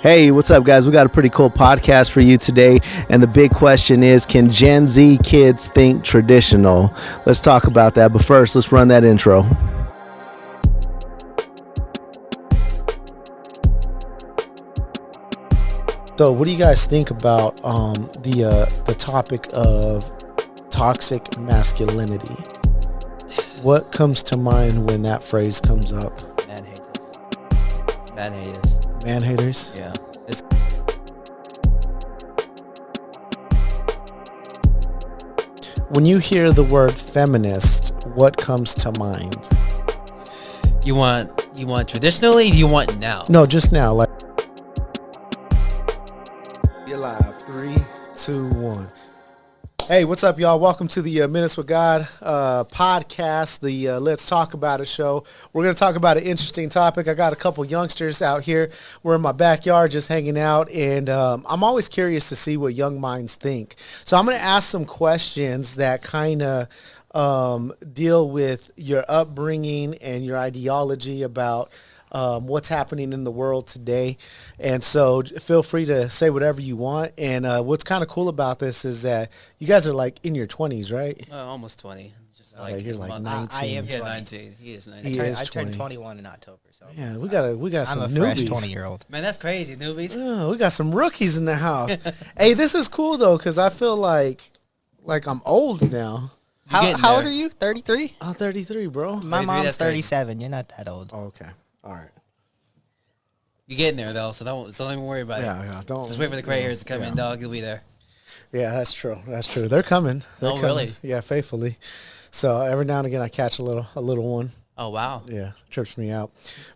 Hey, what's up, guys? We got a pretty cool podcast for you today. And the big question is, can Gen Z kids think traditional? Let's talk about that. But first, let's run that intro. So, what do you guys think about the topic of toxic masculinity? What comes to mind when that phrase comes up? Man haters. Man haters. Man haters? Yeah. When you hear the word feminist, what comes to mind? You want traditionally? You want now? No, just now. Like, you're live. 3, 2, 1. Hey, what's up, y'all? Welcome to the Minutes with God podcast, the Let's Talk About It show. We're going to talk about an interesting topic. I got a couple youngsters out here. We're in my backyard just hanging out, and I'm always curious to see what young minds think. So I'm going to ask some questions that kind of deal with your upbringing and your ideology about what's happening in the world today. And so feel free to say whatever you want. And what's kind of cool about this is that you guys are like in your 20s, right? Almost 20. Just Okay, you're like 19. I am 20. 20. 19. He is 19. He is I 20. turned 21 in October, so Yeah, we got some I'm a newbies. fresh 20-year-old. Man, that's crazy, newbies. Oh, we got some rookies in the house. Hey, this is cool though, because I feel like I'm old now. How old are you? 33? I'm 33, bro. My 33, mom's that's crazy. 37. You're not that old. Oh, okay. All right. You're getting there though, so don't even worry about it. Yeah, don't. Just wait for the gray hairs to come in, dog. You'll be there. Yeah, that's true. That's true. They're coming. They're coming. Really? Yeah, faithfully. So every now and again, I catch a little one. Oh wow. Yeah, trips me out.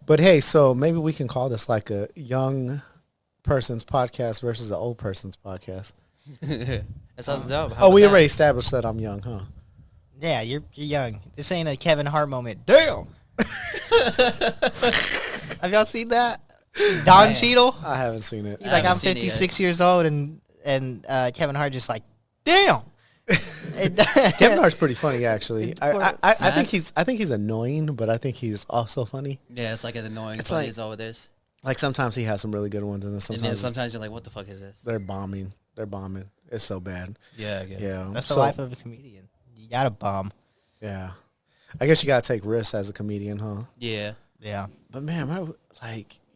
But hey, so maybe we can call this like a young person's podcast versus an old person's podcast. That sounds dope. How Oh, we about already established that I'm young, huh? Yeah, you're young. This ain't a Kevin Hart moment. Damn. Have y'all seen that? Don Man. Cheadle. I haven't seen it. He's like, haven't I'm seen it yet. 56 years old, and Kevin Hart just like, damn. Kevin Hart's pretty funny, actually. I think Yes. I think he's annoying, but I think he's also funny. Yeah, it's like an annoying. It's Funny like- is all it is. Like sometimes he has some really good ones, and then And then sometimes sometimes you're like, what the fuck is this? they're bombing. They're bombing. It's so bad. Yeah, I guess. Yeah, That's the so- life of a comedian. You got to bomb. Yeah, I guess you gotta take risks as a comedian, huh? Yeah. Yeah. But man,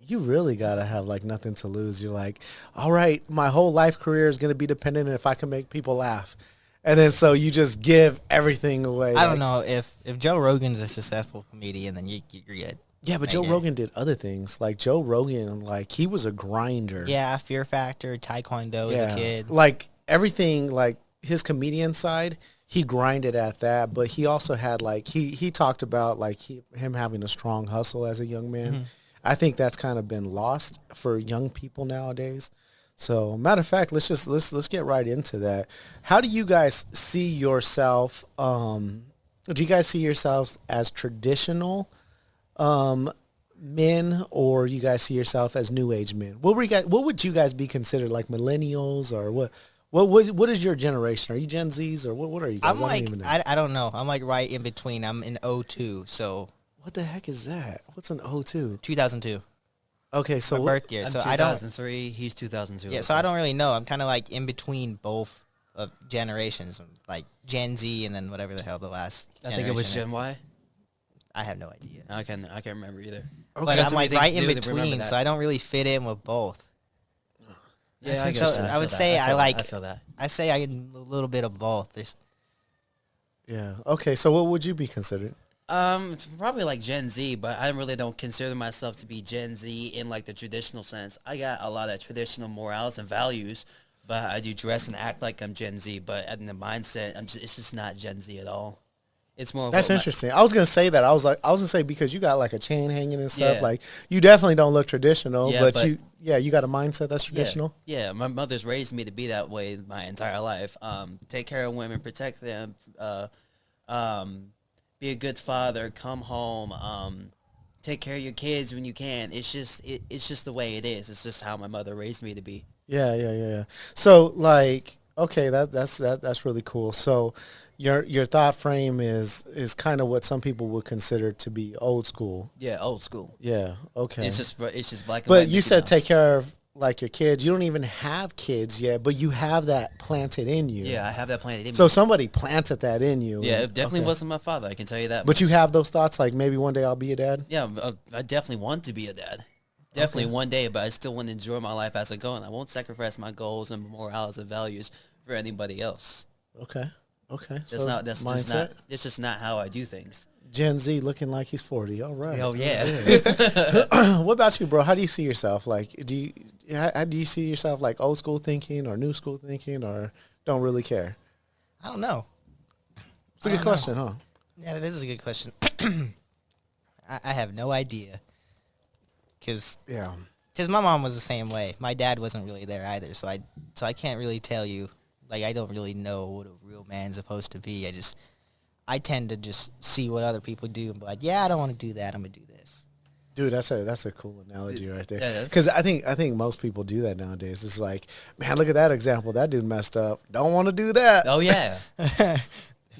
you really gotta have like nothing to lose. You're like, all right, my whole life career is gonna be dependent if I can make people laugh, and then so you just give everything away. I don't know. If Joe Rogan's a successful comedian, then you're good. Yeah, but Joe Rogan did other things. Like Joe Rogan, like he was a grinder. Yeah, Fear Factor, Taekwondo as a kid. Like everything, like his comedian side, he grinded at that. But he also had like he talked about like him having a strong hustle as a young man. Mm-hmm. I think that's kind of been lost for young people nowadays. So matter of fact, let's get right into that. How do you guys see yourself? Do you guys see yourselves as traditional men, or you guys see yourself as new age men? What would you guys be considered, like millennials, or what? What is your generation? Are you Gen Zs, or what are you guys? I'm like, don't even know. I don't know. I'm like right in between. I'm in '02, so What the heck is that? What's an O2? 2002, Okay, so my birth year. I'm So I don't. 2003. He's 2002. Yeah, so I don't really know. I'm kind of like in between both of generations, like Gen Z and then whatever the hell the last. I think it was generation Gen Y. is. I have no idea. I can't remember either. But Got I'm too like many right things in to do to remember between, that. so I don't really fit in with both. Yeah, So I guess so. I would feel say that. I feel that. like- I feel that. I say I get a little bit of both. yeah. Okay, so what would you be considered? It's probably like Gen Z, but I really don't consider myself to be Gen Z in like the traditional sense. I got a lot of traditional morals and values, but I do dress and act like I'm Gen Z. But in the mindset, it's just not Gen Z at all. It's more. Of That's what interesting. I was gonna say that. I was gonna say because you got like a chain hanging and stuff. Yeah. Like you definitely don't look traditional, Yeah, but but- you got a mindset that's traditional. Yeah, my mother's raised me to be that way my entire life. Take care of women, protect them, be a good father, come home, take care of your kids when you can. It's just the way it is. It's just how my mother raised me to be. Yeah. So like, okay, that's really cool. So your thought frame is kind of what some people would consider to be old school. Yeah, old school. Yeah. Okay. It's just black and white. but you Mickey said Mouse. take care of like your kids, you don't even have kids yet, but you have that planted in you. Yeah, I have that planted in So me. somebody planted that in you. Yeah, and- it definitely okay. wasn't my father. I can tell you that. But you much. have those thoughts, like maybe one day I'll be a dad. Yeah, I definitely want to be a dad. Definitely Okay. one day, but I still want to enjoy my life as I go, and I won't sacrifice my goals and morals and values for anybody else. Okay. Okay. That's not. That's just not. It's just not how I do things. Gen Z looking like he's 40. All right. Oh yeah. What about you, bro? How do you see yourself? Like, how do you see yourself like old school thinking or new school thinking or don't really care? I don't know. It's a I good don't know. question, huh? Yeah, that is a good question. I have no idea. Because Yeah. my mom was the same way. My dad wasn't really there either, so I can't really tell you. Like, I don't really know what a real man's supposed to be. I tend to just see what other people do and be like, yeah, I don't want to do that. I'm gonna do this. Dude, that's a cool analogy right there. Yeah, Because I think most people do that nowadays. It's like, man, look at that example. That dude messed up. Don't want to do that. Oh yeah.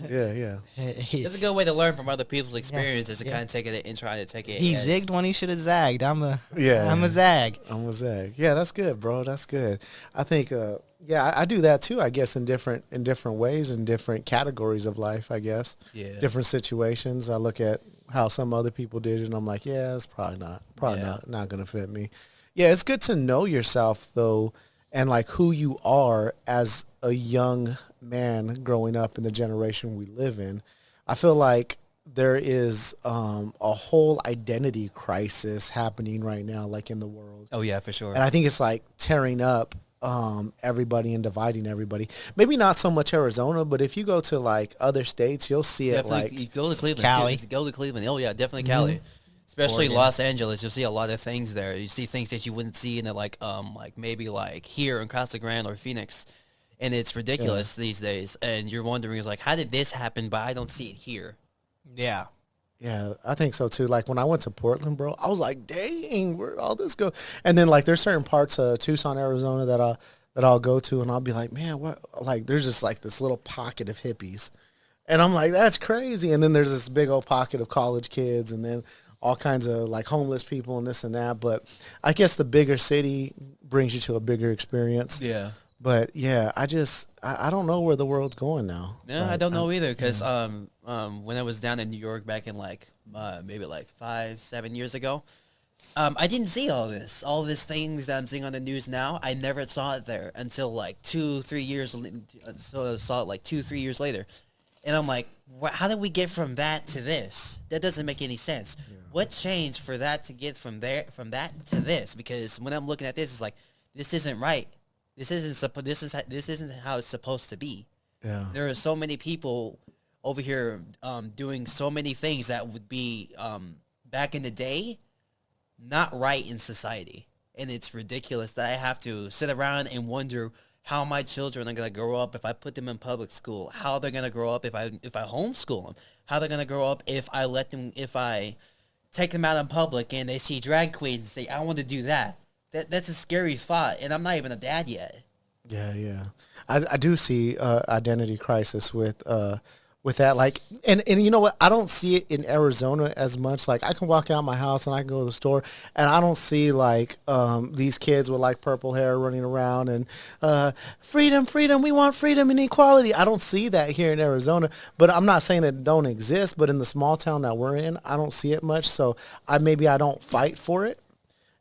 Yeah. It's a good way to learn from other people's experiences and yeah. kind of take it and try to take it. He as- zigged when he should have zagged. I'm a Yeah. zag. I'm a zag. Yeah, that's good, bro. That's good. I think, I do that too. I guess in different ways, in different categories of life. I guess Yeah. different situations. I look at how some other people did it, and I'm like, yeah, it's probably Yeah. not gonna fit me. Yeah, it's good to know yourself though, and like who you are as a young man growing up in the generation we live in. I feel like there is a whole identity crisis happening right now, like in the world. Oh yeah, for sure. And I think it's like tearing up everybody and dividing everybody. Maybe not so much Arizona, but if you go to like other states, you'll see it Definitely, like you go to Cleveland. Cali. Go to Cleveland. Oh yeah, definitely Cali. Especially Oregon. Los Angeles, you'll see a lot of things there. You see things that you wouldn't see in like maybe like here in Casa Grande or Phoenix, and it's ridiculous these days. And you're wondering, is like, how did this happen? But I don't see it here. Yeah. Yeah, I think so too. Like when I went to Portland, bro, I was like, dang, where'd all this go? And then like there's certain parts of Tucson, Arizona that I'll go to and I'll be like, man, what, like there's just like this little pocket of hippies. And I'm like, that's crazy. And then there's this big old pocket of college kids and then all kinds of like homeless people and this and that. But I guess the bigger city brings you to a bigger experience. Yeah. But yeah, I don't know where the world's going now. No, I don't know either. Because when I was down in New York back in like maybe like 5-7 years ago, I didn't see all this things that I'm seeing on the news now. I never saw it there until like 2-3 years. So I saw it like 2-3 years later, and I'm like, how did we get from that to this? That doesn't make any sense. Yeah. What changed for that to get from that to this? Because when I'm looking at this, it's like this isn't right. This isn't how it's supposed to be. Yeah. There are so many people over here doing so many things that would be back in the day not right in society, and it's ridiculous that I have to sit around and wonder how my children are gonna grow up if I put them in public school. How they're gonna grow up if I homeschool them. How they're gonna grow up if I take them out in public and they see drag queens and say I want to do that. That's a scary thought, and I'm not even a dad yet. Yeah. I do see identity crisis with that. Like, and you know what? I don't see it in Arizona as much. Like, I can walk out my house and I can go to the store, and I don't see like these kids with like purple hair running around and freedom, we want freedom and equality. I don't see that here in Arizona. But I'm not saying it don't exist. But in the small town that we're in, I don't see it much. So I don't fight for it.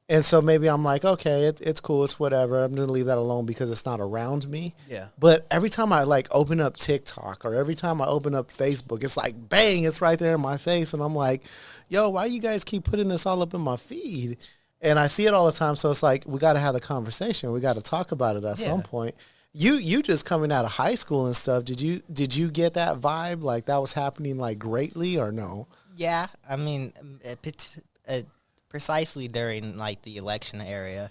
And so maybe I'm like, okay, it's cool, it's whatever. I'm going to leave that alone because it's not around me. Yeah. But every time I like open up TikTok or every time I open up Facebook, it's like, bang, it's right there in my face. And I'm like, yo, why you guys keep putting this all up in my feed? And I see it all the time. So it's like, we got to have the conversation. We got to talk about it at some point. You just coming out of high school and stuff, did you get that vibe? Like that was happening like greatly or no? Yeah. I mean, precisely during like the election area,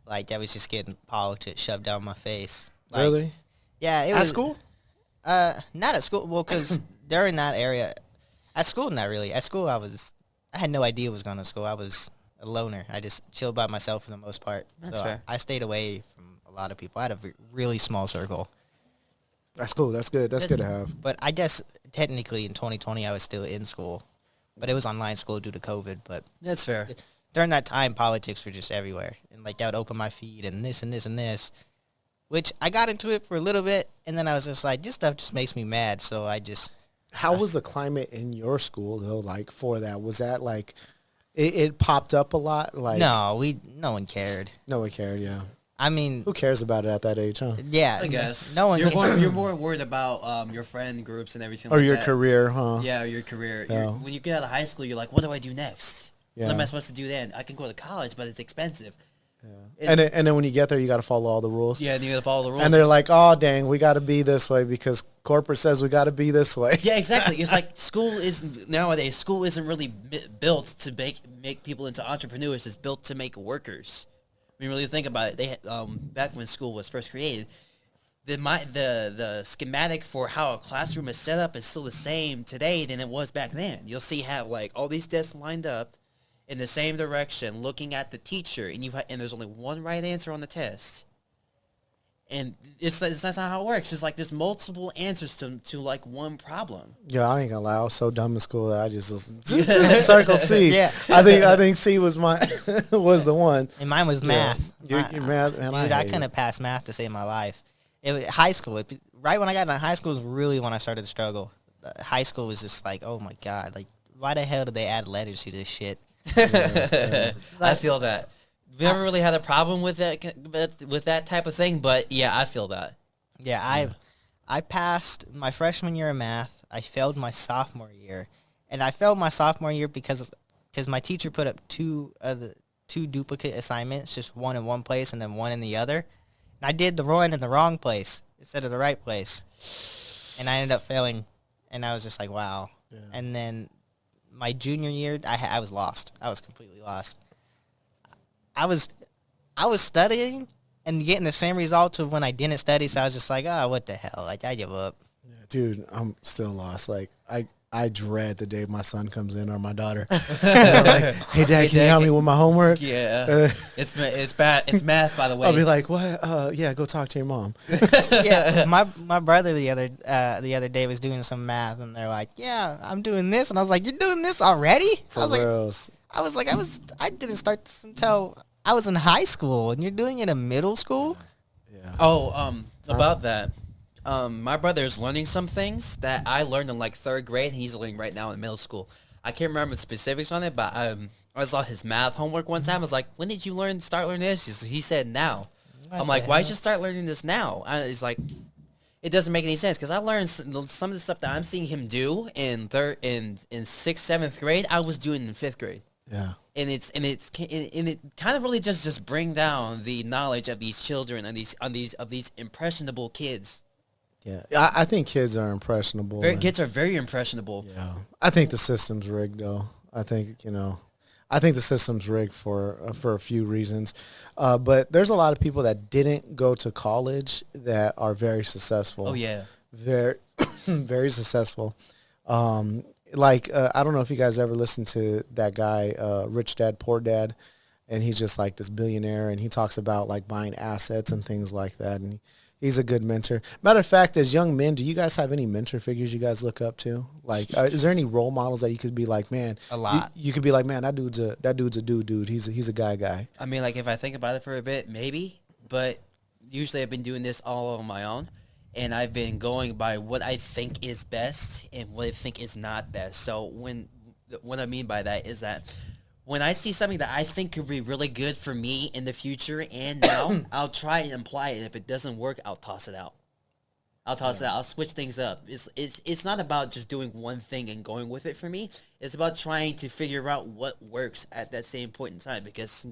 like I was just getting politics shoved down my face. Like, Really? Yeah. It At was, school? Not at school. Well, because during that area, at school, not really. At school, I had no idea what was going on at school. I was a loner. I just chilled by myself for the most part. That's so fair. I stayed away from a lot of people. I had a really small circle. That's cool. That's good. That's good to have. But I guess technically in 2020 I was still in school, but it was online school due to COVID. But That's fair. during that time, politics were just everywhere. And, like, I would open my feed and this and this and this, which I got into it for a little bit, and then I was just like, this stuff just makes me mad, so I just... How was the climate in your school, though, like, for that? Was that, like, it popped up a lot? Like No one cared. No one cared, yeah. I mean... Who cares about it at that age, huh? Yeah. I guess. No one cared. You're more worried about your friend groups and everything Or like your that. career, huh? Yeah, your career. Yeah. When you get out of high school, you're like, what do I do next? Yeah. What am I supposed to do then? I can go to college, but it's expensive. Yeah. And then when you get there, you got to follow all the rules. Yeah, and you got to follow the rules. And they're like, oh, dang, we got to be this way because corporate says we got to be this way. Yeah, exactly. It's like nowadays, school isn't really built to make people into entrepreneurs. It's built to make workers. When you really think about it, they back when school was first created, the schematic for how a classroom is set up is still the same today than it was back then. You'll see how like all these desks lined up in the same direction, looking at the teacher, and there's only one right answer on the test. And that's not how it works. It's like there's multiple answers to like one problem. Yeah, I ain't gonna lie. I was so dumb in school that I just circle C. Yeah. I think C was was the one. And mine was math. Your math, man, Dude, I couldn't it. have passed math to save my life. It was high school. Right when I got into high school was really when I started to struggle. High school was just like, oh my God, like why the hell did they add letters to this shit? I feel that. We never really had a problem with that type of thing, but yeah, I feel that. Yeah, I passed my freshman year of math. I failed my sophomore year, and I failed my sophomore year because my teacher put up two duplicate assignments, just one in one place and then one in the other. And I did the one in the wrong place instead of the right place, and I ended up failing. And I was just like, wow. Yeah. And then my junior year, I was lost. I was completely lost. I was studying and getting the same results of when I didn't study, so I was just like, oh, what the hell? Like, I give up. Yeah, dude, I'm still lost. Like, I dread the day my son comes in or my daughter. And like, hey, Dad, can you help me with my homework? Yeah. It's bad. It's math, by the way. I'll be like, what? Yeah, go talk to your mom. Yeah, my brother the other day was doing some math, and they're like, yeah, I'm doing this. And I was like, you're doing this already? For reals. I didn't start this until I was in high school, and you're doing it in middle school? Yeah. Oh, about that. My brother's learning some things that I learned in like 3rd grade, and he's learning right now in middle school. I can't remember the specifics on it, but I saw his math homework one time. I was like, when did you start learning this? He said now. I'm like, why'd you start learning this now? He's like, it doesn't make any sense because I learned some of the stuff that I'm seeing him do in 6th, 7th grade. I was doing in 5th grade. Yeah. And it kind of really just bring down the knowledge of these children and these impressionable kids. Yeah, I think kids are impressionable. Kids are very impressionable. Yeah, I think the system's rigged, though. I think the system's rigged for a few reasons. But there's a lot of people that didn't go to college that are very successful. Oh yeah, very, very successful. I don't know if you guys ever listened to that guy, Rich Dad, Poor Dad, and he's just like this billionaire, and he talks about like buying assets and things like that, and he's a good mentor. Matter of fact, as young men, do you guys have any mentor figures you guys look up to? Like, is there any role models that you could be like, man? A lot. You could be like, man, that dude's a dude. He's a guy. I mean, like if I think about it for a bit, maybe, but usually I've been doing this all on my own. And I've been going by what I think is best and what I think is not best. So what I mean by that is that when I see something that I think could be really good for me in the future and now, I'll try and apply it. If it doesn't work, I'll toss it out. I'll switch things up. It's not about just doing one thing and going with it for me. It's about trying to figure out what works at that same point in time because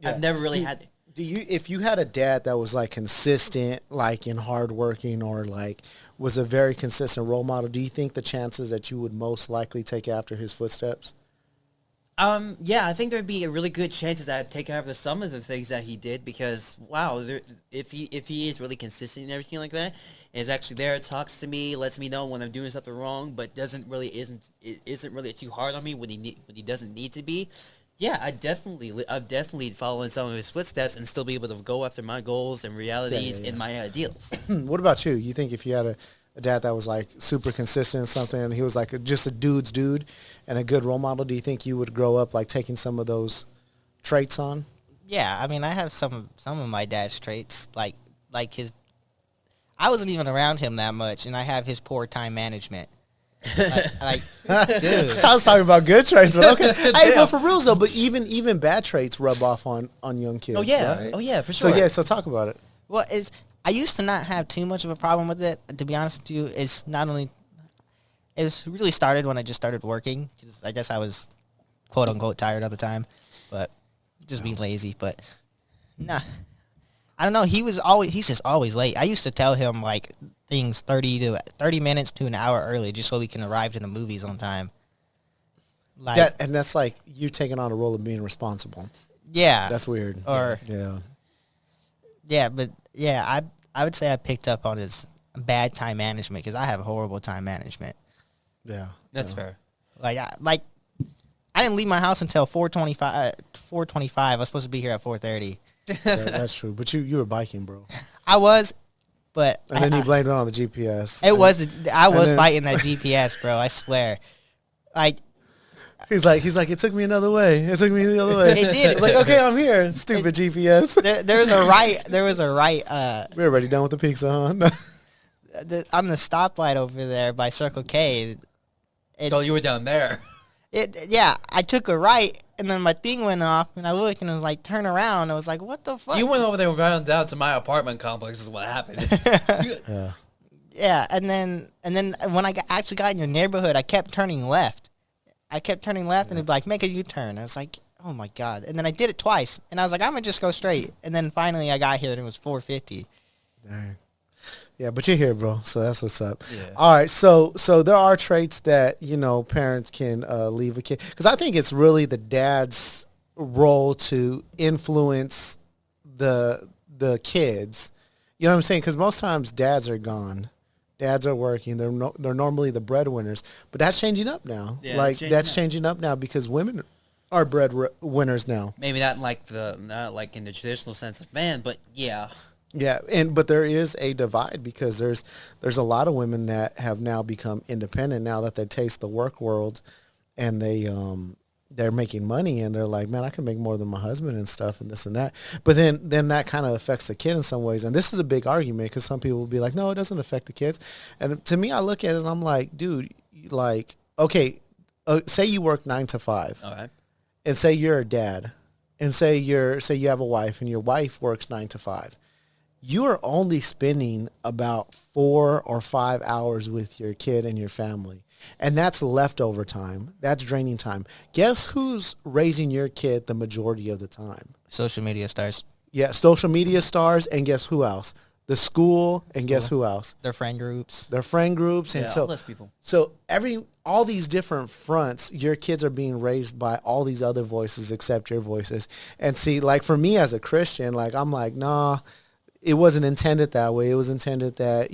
I've never really had... If you had a dad that was like consistent, like in hardworking, or like was a very consistent role model, do you think the chances that you would most likely take after his footsteps? Yeah, I think there'd be a really good chance that I'd take after some of the things that he did because wow, if he is really consistent and everything like that, and is actually there, talks to me, lets me know when I'm doing something wrong, but isn't really too hard on me when he doesn't need to be. Yeah, I'd definitely follow in some of his footsteps and still be able to go after my goals and realities and my ideals. What about you? You think if you had a dad that was like super consistent in something, and he was like just a dude's dude and a good role model, do you think you would grow up like taking some of those traits on? Yeah, I mean, I have some of my dad's traits, like his. I wasn't even around him that much, and I have his poor time management. Like, dude. I was talking about good traits, but okay. Hey, but for real though, but even bad traits rub off on young kids. Oh yeah, right? oh yeah, for sure. So yeah, so talk about it. Well, I used to not have too much of a problem with it. To be honest with you, it's not only. It was really started when I just started working. 'Cause I guess I was, quote unquote, tired all the time, but just being lazy. But nah, I don't know. He's just always late. I used to tell him like things 30 minutes to an hour early just so we can arrive to the movies on time. Like And that's like you taking on a role of being responsible. yeah, That's weird. Or yeah. I would say I picked up on his bad time management because I have horrible time management. Yeah. That's fair. I didn't leave my house until 4:25. 4:25. I was supposed to be here at 4:30. That's true. But you were biking, bro. I was, but And then you blamed it on the GPS. I was then- fighting that GPS, bro. I swear. Like He's like, it took me another way. It took me the other way. It did. It's like, okay, I'm here. Stupid GPS. there was a right. We're already done with the pizza, huh? On the stoplight over there by Circle K. Oh, you were down there. I took a right, and then my thing went off, and I looked, and it was like, turn around. I was like, what the fuck? You went over there running down to my apartment complex is what happened. Yeah. Yeah, and then when I actually got in your neighborhood, I kept turning left. And it'd be like, make a U-turn. I was like, oh my God. And then I did it twice, and I was like, I'm going to just go straight. And then finally I got here, and it was 450. Dang. Yeah, but you're here, bro. So that's what's up. Yeah. All right. So there are traits that, parents can leave a kid. Because I think it's really the dad's role to influence the kids. You know what I'm saying? Because most times dads are gone. Dads are working. They're normally the breadwinners. But that's changing up now. Yeah, like that's changing up now because women are breadwinners now. Maybe not like in the traditional sense of man, but yeah. Yeah, but there is a divide because there's a lot of women that have now become independent now that they taste the work world, and they're making money, and they're like, man, I can make more than my husband and stuff and this and that. But then that kind of affects the kid in some ways, and this is a big argument because some people will be like, no, it doesn't affect the kids. And to me, I look at it and I'm like, dude, like, okay, say you work 9 to 5, All right. and say you're a dad, and say you have a wife and your wife works 9 to 5. You are only spending about 4 or 5 hours with your kid and your family. And that's leftover time. That's draining time. Guess who's raising your kid the majority of the time? Social media stars. Yeah, social media stars, and guess who else? The school, and guess who else? Their friend groups. Their friend groups. And Yeah, so all those people. So all these different fronts, your kids are being raised by all these other voices except your voices. And see, like for me as a Christian, like I'm like, nah, it wasn't intended that way. It was intended that,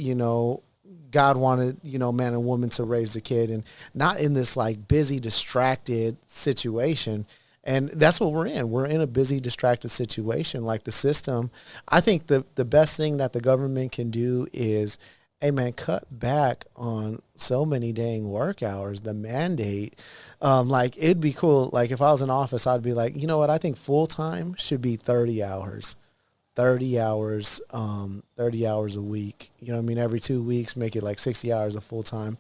God wanted, man and woman to raise the kid, and not in this like busy, distracted situation. And that's what we're in. We're in a busy, distracted situation. Like the system, I think the best thing that the government can do is, hey man, cut back on so many dang work hours, the mandate. Like it'd be cool. Like if I was in office, I'd be like, you know what? I think full time should be 30 hours. 30 hours a week. You know what I mean? Every 2 weeks, make it like 60 hours a full-time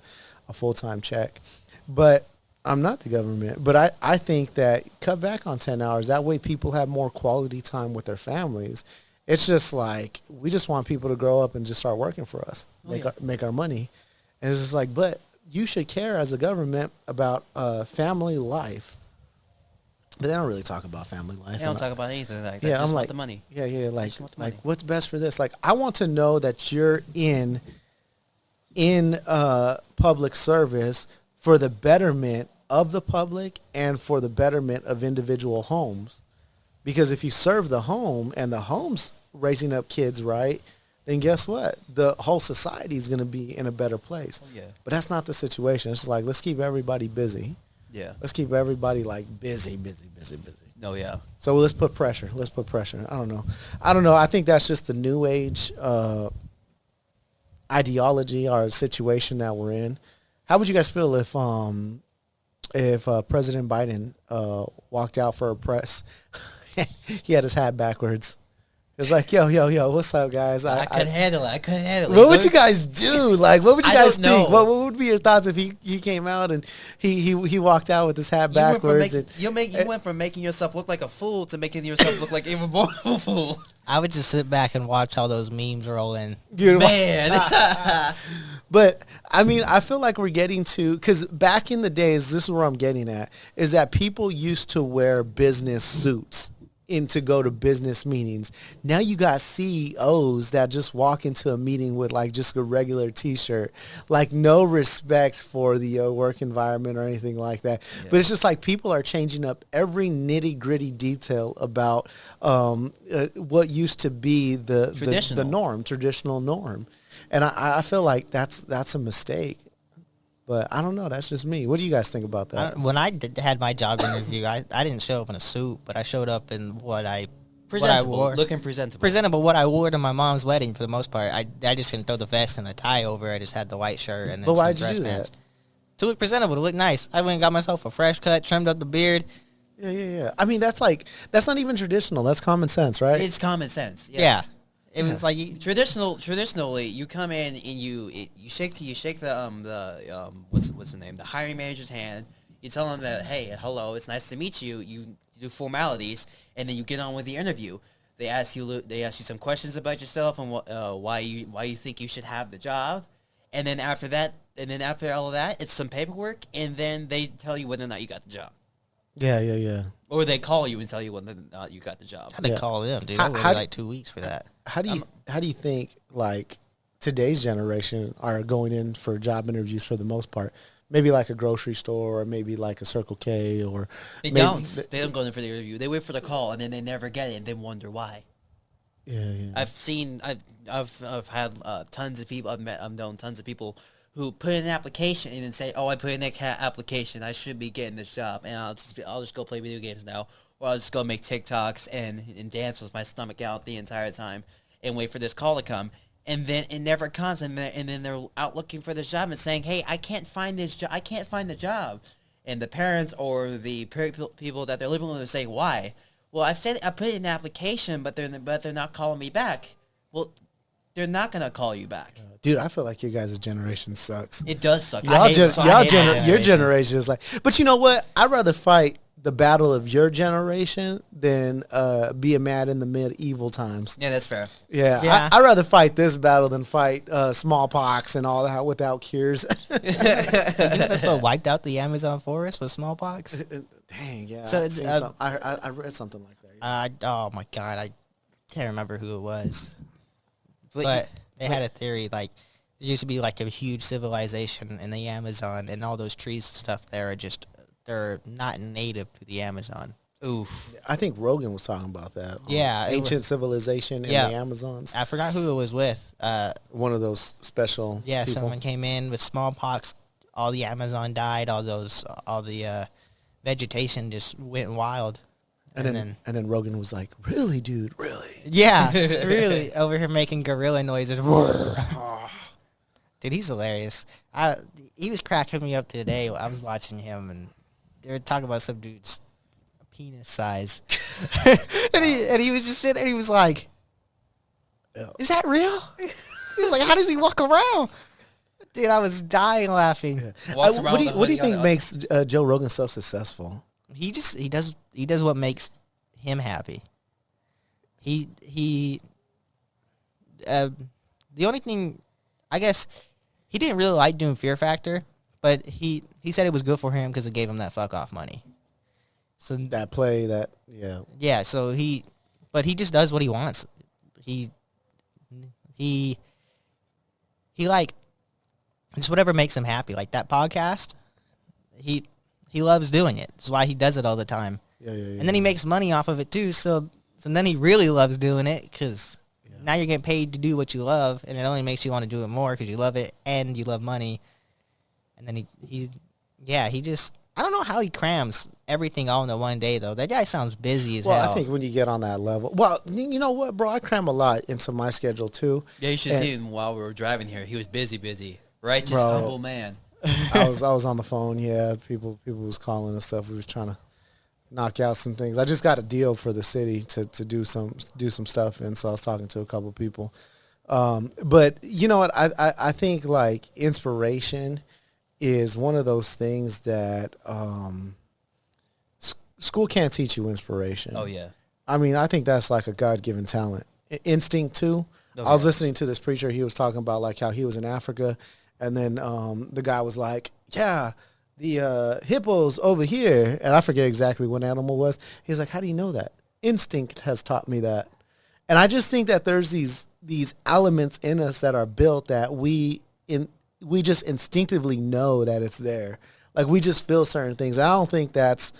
check. But I'm not the government. But I think that cut back on 10 hours. That way people have more quality time with their families. It's just like, we just want people to grow up and just start working for us, make our money. And it's just like, but you should care as a government about family life. But they don't really talk about family life. They don't talk about anything like that. Yeah, Just I'm want like the money. Yeah, like money. what's best for this? Like I want to know that you're in public service for the betterment of the public and for the betterment of individual homes. Because if you serve the home and the home's raising up kids right, then guess what? The whole society is going to be in a better place. Oh, yeah. But that's not the situation. It's like, let's keep everybody busy. Yeah. Let's keep everybody like busy. No, yeah. So let's put pressure. I don't know. I think that's just the new age ideology or situation that we're in, how would you guys feel if President Biden walked out for a press? He had his hat backwards. It was like, yo, what's up, guys? I couldn't handle it. I couldn't handle it. What would you guys do? Like, what would you guys think? know. What would be your thoughts if he came out and he walked out with his hat backwards? You went from making yourself look like a fool to making yourself look like even more of a fool. I would just sit back and watch all those memes roll in. Man. But, I mean, I feel like we're getting to, because back in the days, this is where I'm getting at, is that people used to wear business suits to go to business meetings. Now you got CEOs that just walk into a meeting with like just a regular t-shirt, like no respect for the work environment or anything like that. Yeah. But it's just like people are changing up every nitty gritty detail about what used to be the traditional norm. And I feel like that's a mistake. But I don't know. That's just me. What do you guys think about that? When I had my job interview, I didn't show up in a suit, but I showed up in what I wore. Looking presentable. Presentable, what I wore to my mom's wedding for the most part. I just couldn't throw the vest and a tie over. I just had the white shirt and then some dress pants. But why'd you do that? To look presentable, to look nice. I went and got myself a fresh cut, trimmed up the beard. Yeah. I mean, that's not even traditional. That's common sense, right? It's common sense. Yes. Yeah. It was like traditionally, you come in and you shake the what's the name, the hiring manager's hand. You tell them that, hey, hello, it's nice to meet you. You do formalities, and then you get on with the interview. They ask you some questions about yourself and why you think you should have the job, and then after all of that, it's some paperwork, and then they tell you whether or not you got the job. Yeah. Or they call you and tell you whether or not you got the job. How'd they call them, dude? I waited like 2 weeks for that. How do you think like today's generation are going in for job interviews for the most part? Maybe like a grocery store, or maybe like a Circle K, or they don't go in for the interview. They wait for the call and then they never get it and then wonder why. Yeah. I've had tons of people. I've known tons of people who put in an application and then say, "Oh, I put in that application. I should be getting this job, and I'll just go play video games now, or I'll just go make TikToks and dance with my stomach out the entire time and wait for this call to come." And then it never comes, and then they're out looking for this job and saying, "Hey, I can't find this job. I can't find the job." And the parents or the people that they're living with say, "Why?" Well, I put in an application, but they're not calling me back. Well, they're not gonna call you back. Dude, I feel like your guys' generation sucks. It does suck. Your generation is like, but you know what? I'd rather fight the battle of your generation than be a man in the medieval times. Yeah, that's fair. Yeah. I'd rather fight this battle than fight smallpox and all that without cures. That's what wiped out the Amazon forest with smallpox. Dang, yeah. So I read something like that. Oh my God, I can't remember who it was, but they had a theory like there used to be like a huge civilization in the Amazon, and all those trees and stuff there are they're not native to the Amazon. Oof. I think Rogan was talking about that. Yeah. Ancient civilization in the Amazons. I forgot who it was with. One of those special people. Someone came in with smallpox. All the Amazon died. All the vegetation just went wild. And then Rogan was like, "Really, dude? Really?" Yeah, really. Over here making gorilla noises. Dude, he's hilarious. He was cracking me up today. I was watching him, and they were talking about some dude's penis size. and he was just sitting there. He was like, "Is that real?" He was like, "How does he walk around?" Dude, I was dying laughing. Yeah. What do you think makes Joe Rogan so successful? He does what makes him happy. The only thing, I guess, he didn't really like doing Fear Factor, but he said it was good for him because it gave him that fuck off money. So yeah. So he just does what he wants. He like just whatever makes him happy. Like that podcast, he loves doing it. That's why he does it all the time. Yeah. And then he makes money off of it too. So then he really loves doing it because now you're getting paid to do what you love, and it only makes you want to do it more because you love it and you love money. And then he I don't know how he crams everything all into one day, though. That guy sounds busy as hell. Well, I think when you get on that level, well, you know what, bro? I cram a lot into my schedule too. Yeah, you should see him while we were driving here. He was busy. Righteous, Bro. humble man. I was on the phone. Yeah, people was calling and stuff. We was trying to knock out some things. I just got a deal for the city to do some stuff, and so I was talking to a couple of people. But you know what? I think like inspiration is one of those things that school can't teach you inspiration. Oh yeah. I mean, I think that's like a God-given talent. Instinct too. Okay. I was listening to this preacher. He was talking about like how he was in Africa, and then the guy was like, "Yeah, the hippo's over here," and I forget exactly what animal it was. He's like, "How do you know that?" Instinct has taught me that, and I just think that there's these elements in us that are built that we just instinctively know that it's there. Like we just feel certain things. I don't think that's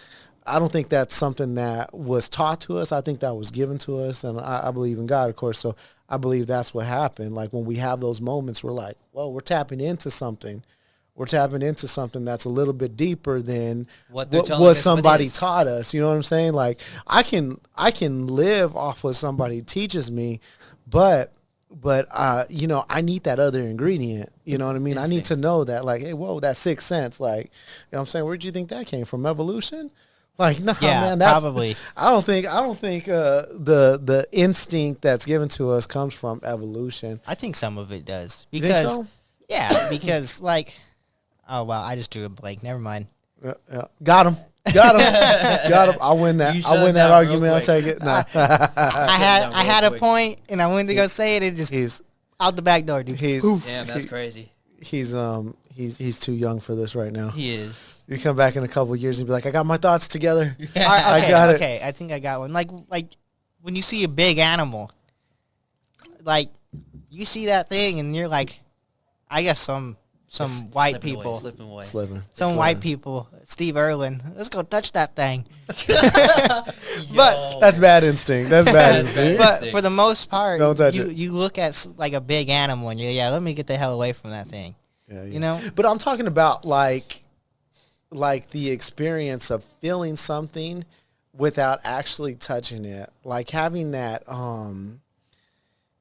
something that was taught to us. I think that was given to us, and I believe in God, of course. So I believe that's what happened. Like when we have those moments, we're like, well, we're tapping into something. We're tapping into something that's a little bit deeper than what somebody taught us. You know what I'm saying? Like I can live off what somebody teaches me, but you know, I need that other ingredient. You know what I mean? Instinct. I need to know that, like, hey, whoa, that sixth sense. Like, you know what I'm saying? Where'd you think that came from? Evolution? Like, no, Yeah, man, probably. I don't think the instinct that's given to us comes from evolution. I think some of it does. You Because, think so? yeah, because, like, oh, wow, I just drew a blank. Never mind. Yeah. Got him. I'll win that. You I'll win shut that down argument. real I'll quick. take it. Nah. I had a quick. point, and I went to go say it, and just He's out the back door, dude. Damn, that's crazy. He's too young for this right now. He is. You come back in a couple of years and be like, I got my thoughts together. All right, I got it. Okay, I think I got one. Like when you see a big animal, like you see that thing and you're like, I guess some white people, Slipping. some white people, Steve Irwin, let's go touch that thing. But That's bad instinct. That's bad instinct. But for the most part, Don't touch you look at like a big animal and you're, yeah, let me get the hell away from that thing. Yeah. You know? But I'm talking about like the experience of feeling something without actually touching it. Like having that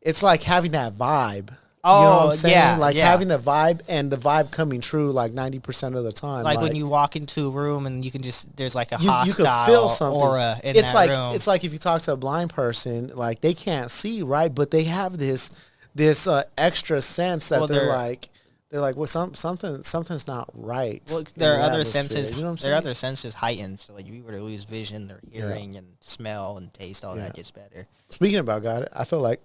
it's like having that vibe. Oh, you know what I'm saying? yeah. Like yeah. having the vibe and the vibe coming true like 90% of the time. Like when you walk into a room and you can just, there's like a you hostile can feel something. aura in it's that like room. it's like if you talk to a blind person, like they can't see, right? But they have this extra sense that they're like, well, something's not right. Well, in there are the other atmosphere. senses. You know what I'm There saying? are other senses heightened. So like if you were to lose vision, their hearing and smell and taste, all Yeah. that gets better. Speaking about God, I feel like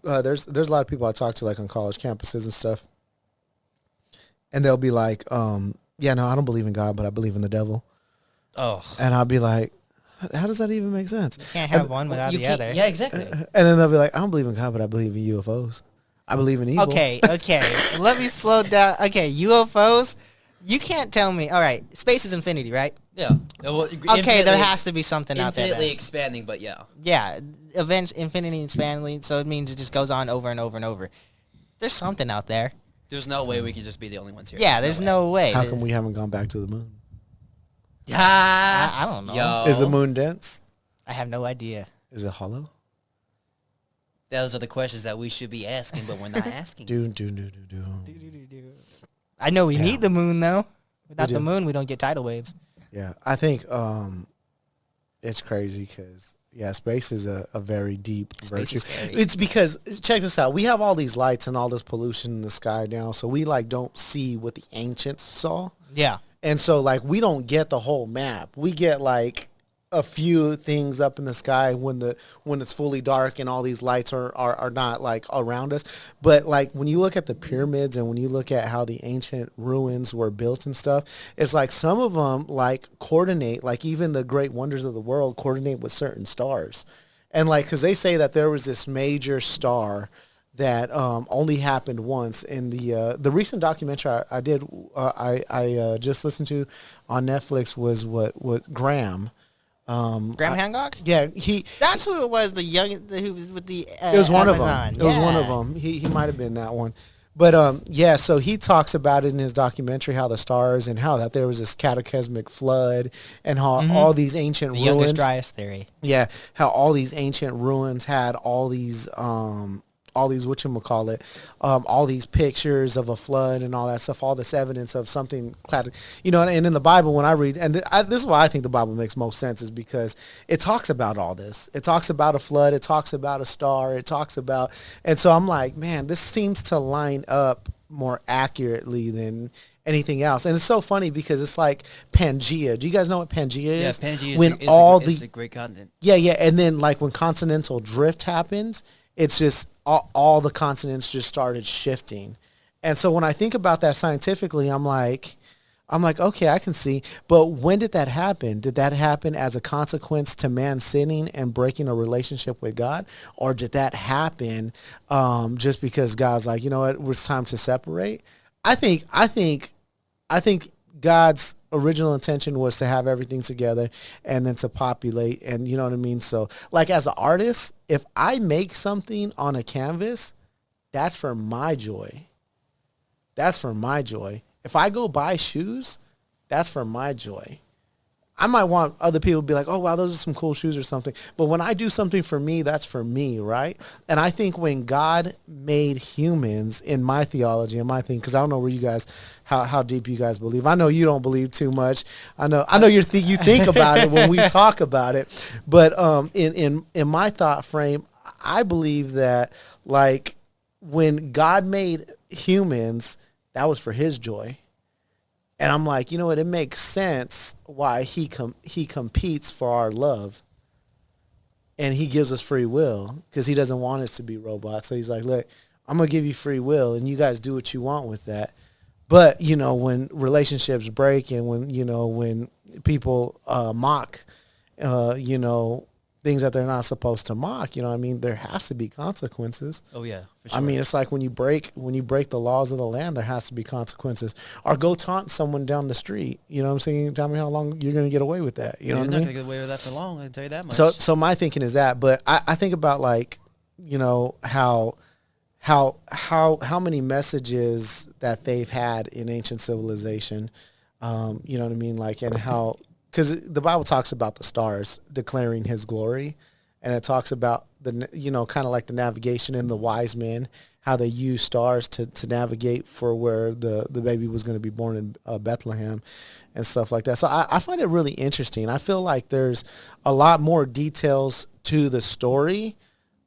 there's a lot of people I talk to like on college campuses and stuff, and they'll be like, yeah, no, I don't believe in God, but I believe in the devil. Oh. And I'll be like, how does that even make sense? You can't have one without You the can't- other. Yeah, exactly. And then they'll be like, I don't believe in God, but I believe in UFOs. I believe in evil. Okay. Let me slow down. Okay, UFOs. You can't tell me. All right, space is infinity, right? Yeah. Well, Okay, there has to be something out there. infinitely then. expanding, but yeah. Yeah, infinity and expanding, so it means it just goes on over and over and over. There's something out there. There's no way we could just be the only ones here. Yeah, there's no way. How come we haven't gone back to the moon? Yeah. I don't know. Yo. Is the moon dense? I have no idea. Is it hollow? Those are the questions that we should be asking, but we're not asking. Do. I know we Yeah. need the moon, though. Without We the do. moon, we don't get tidal waves. Yeah, I think it's crazy because, yeah, space is a very deep Space virtue. is scary. It's because, check this out, we have all these lights and all this pollution in the sky now, so we, like, don't see what the ancients saw. Yeah. And so, like, we don't get the whole map. We get, like, a few things up in the sky when it's fully dark and all these lights are not like around us. But like when you look at the pyramids and when you look at how the ancient ruins were built and stuff, it's like some of them like coordinate, like even the great wonders of the world coordinate with certain stars. And like, cause they say that there was this major star that only happened once in the recent documentary I did, I just listened to on Netflix was what Graham, Graham Hancock? yeah, That's who it was, who was with the it was one of them. Amazon. It was one of Yeah. them. He might have been that one, But yeah, so he talks about it in his documentary, how the stars and how that there was this cataclysmic flood and how all these ancient The ruins. youngest, driest theory. Yeah, how all these ancient ruins had all these whatchamacallit, all these pictures of a flood and all that stuff, all this evidence of something, you know, and in the Bible when I read, and this is why I think the Bible makes most sense, is because it talks about all this. It talks about a flood, it talks about a star, it talks about, and so I'm like, man, this seems to line up more accurately than anything else. And it's so funny because it's like Pangea. Do you guys know what Pangea is? Yeah, Pangea when is a great continent. Yeah, and then like when continental drift happens, it's just all the continents just started shifting. And so when I think about that scientifically, I'm like, okay, I can see. But when did that happen? Did that happen as a consequence to man sinning and breaking a relationship with God? Or did that happen just because God's like, you know what, it's time to separate? I think God's original intention was to have everything together and then to populate, and you know what I mean? So like as an artist, if I make something on a canvas, that's for my joy. That's for my joy. If I go buy shoes, that's for my joy. I might want other people to be like, oh, wow, those are some cool shoes or something. But when I do something for me, that's for me, right? And I think when God made humans, in my theology, in my thing, because I don't know where you guys, how deep you guys believe. I know you don't believe too much. I know you think about it when we talk about it. But in my thought frame, I believe that like when God made humans, that was for his joy. And I'm like, you know what? It makes sense why he competes for our love, and he gives us free will because he doesn't want us to be robots. So he's like, look, I'm gonna give you free will, and you guys do what you want with that. But you know, when relationships break, and when people mock, things that they're not supposed to mock, you know what I mean? There has to be consequences. Oh yeah, for sure. I mean, it's like when you break the laws of the land, there has to be consequences. Or go taunt someone down the street. You know what I'm saying? Tell me how long you're going to get away with that. You know what I mean? You're not going to get away with that for long, I can tell you that much. So my thinking is that, but I think about like, you know, how many messages that they've had in ancient civilization, you know what I mean? Like, and how, because the Bible talks about the stars declaring his glory, and it talks about kind of like the navigation and the wise men, how they use stars to navigate for where the baby was going to be born in Bethlehem and stuff like that. So I find it really interesting. I feel like there's a lot more details to the story,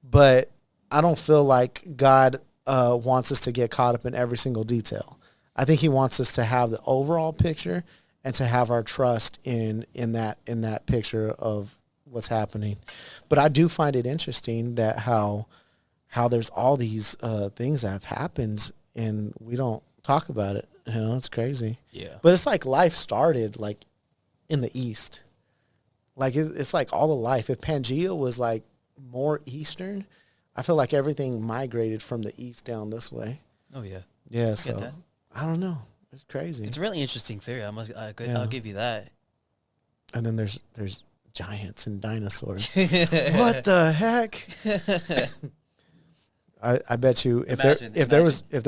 but I don't feel like God wants us to get caught up in every single detail. I think he wants us to have the overall picture and to have our trust in that picture of what's happening. But I do find it interesting that how there's all these things that have happened and we don't talk about it. You know, it's crazy. Yeah. But it's like life started like in the East. Like it's like all of life. If Pangea was like more Eastern, I feel like everything migrated from the East down this way. Oh yeah. Yeah. So I don't know. It's crazy. It's a really interesting theory. I'll give you that. And then there's giants and dinosaurs. What the heck? I bet you if there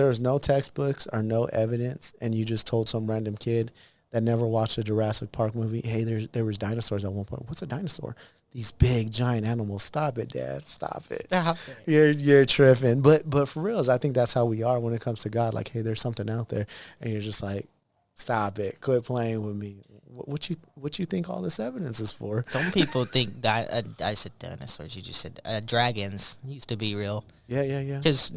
was no textbooks or no evidence, and you just told some random kid that never watched a Jurassic Park movie, hey, there was dinosaurs at one point. What's a dinosaur? These big giant animals. Stop it, Dad. Stop it. Stop it. You're tripping. But for reals, I think that's how we are when it comes to God. Like, hey, there's something out there, and you're just like, stop it. Quit playing with me. What you think all this evidence is for? Some people think that I said dinosaurs. You just said dragons used to be real. Yeah. Because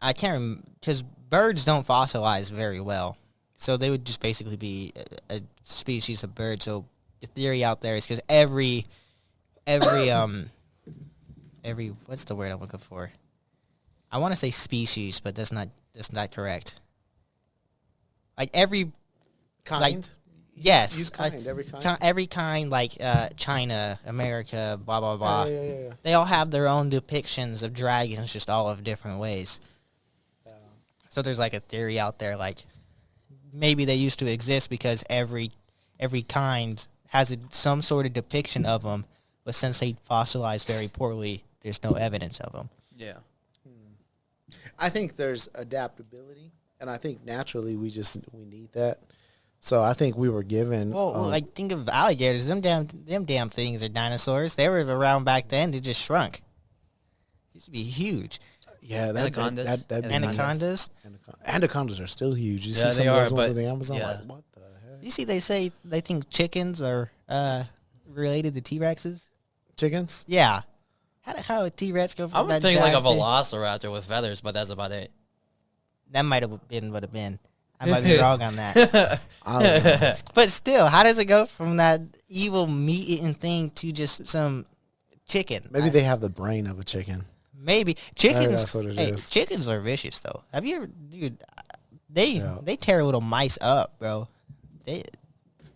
I can't because birds don't fossilize very well, so they would just basically be a species of bird. So the theory out there is because every what's the word I'm looking for? I want to say species, but that's not correct. Like every kind. Like, yes. Use kind. Every kind. Every kind, like China, America, blah blah blah. Yeah. They all have their own depictions of dragons, just all of different ways. So there's like a theory out there, like maybe they used to exist because every kind has some sort of depiction of them. But since they fossilized very poorly, there's no evidence of them. Yeah. I think there's adaptability, and I think naturally we need that. So I think we were given. Well, like think of alligators. Them damn things are dinosaurs. They were around back then. They just shrunk. Used to be huge. Yeah, Anacondas. Anacondas. Anacondas are still huge. You Yeah, see some they of those are, ones but- in the Amazon. yeah. Like, what the heck? You see, they say they think chickens are related to T-Rexes. Chickens? Yeah. How a T-Rex go I from would that think like a giant thing? velociraptor with feathers, but that's about it. That might have been what it been. I might be wrong on that. I don't know. But still, how does it go from that evil meat-eating thing to just some chicken? Maybe they have the brain of a chicken. Maybe chickens. that's what it hey, is. chickens are vicious though. Have you ever, dude? They Yeah. they tear little mice up, bro. They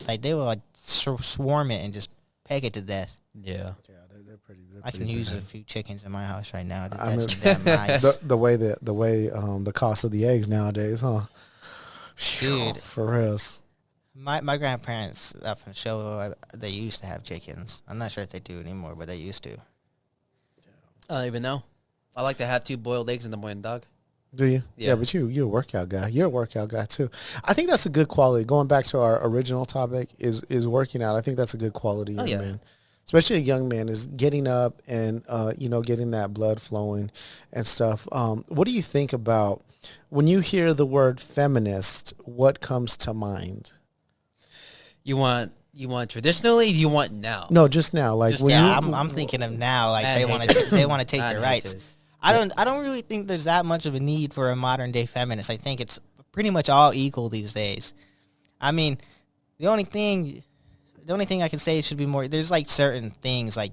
will like swarm it and just peg it to death. Yeah. Yeah, they're pretty. I can use a few chickens in my house right now. I That's mean, some damn mice. the way the cost of the eggs nowadays, huh? Dude. For reals. My grandparents up in Show, they used to have chickens. I'm not sure if they do anymore, but they used to. I don't even know. I like to have 2 boiled eggs in the morning, dog. Do you? Yeah. But you're a workout guy. You're a workout guy too. I think that's a good quality. Going back to our original topic is working out. I think that's a good quality Oh, young yeah. man. Especially a young man is getting up and getting that blood flowing and stuff. What do you think about when you hear the word feminist? What comes to mind? You want traditionally? You want now? No, just now. Like Just when Yeah, you, I'm thinking of now. Like Man they want haters. to they want to take Man their rights. haters. I don't really think there's that much of a need for a modern day feminist. I think it's pretty much all equal these days. I mean, the only thing I can say should be more. There's like certain things like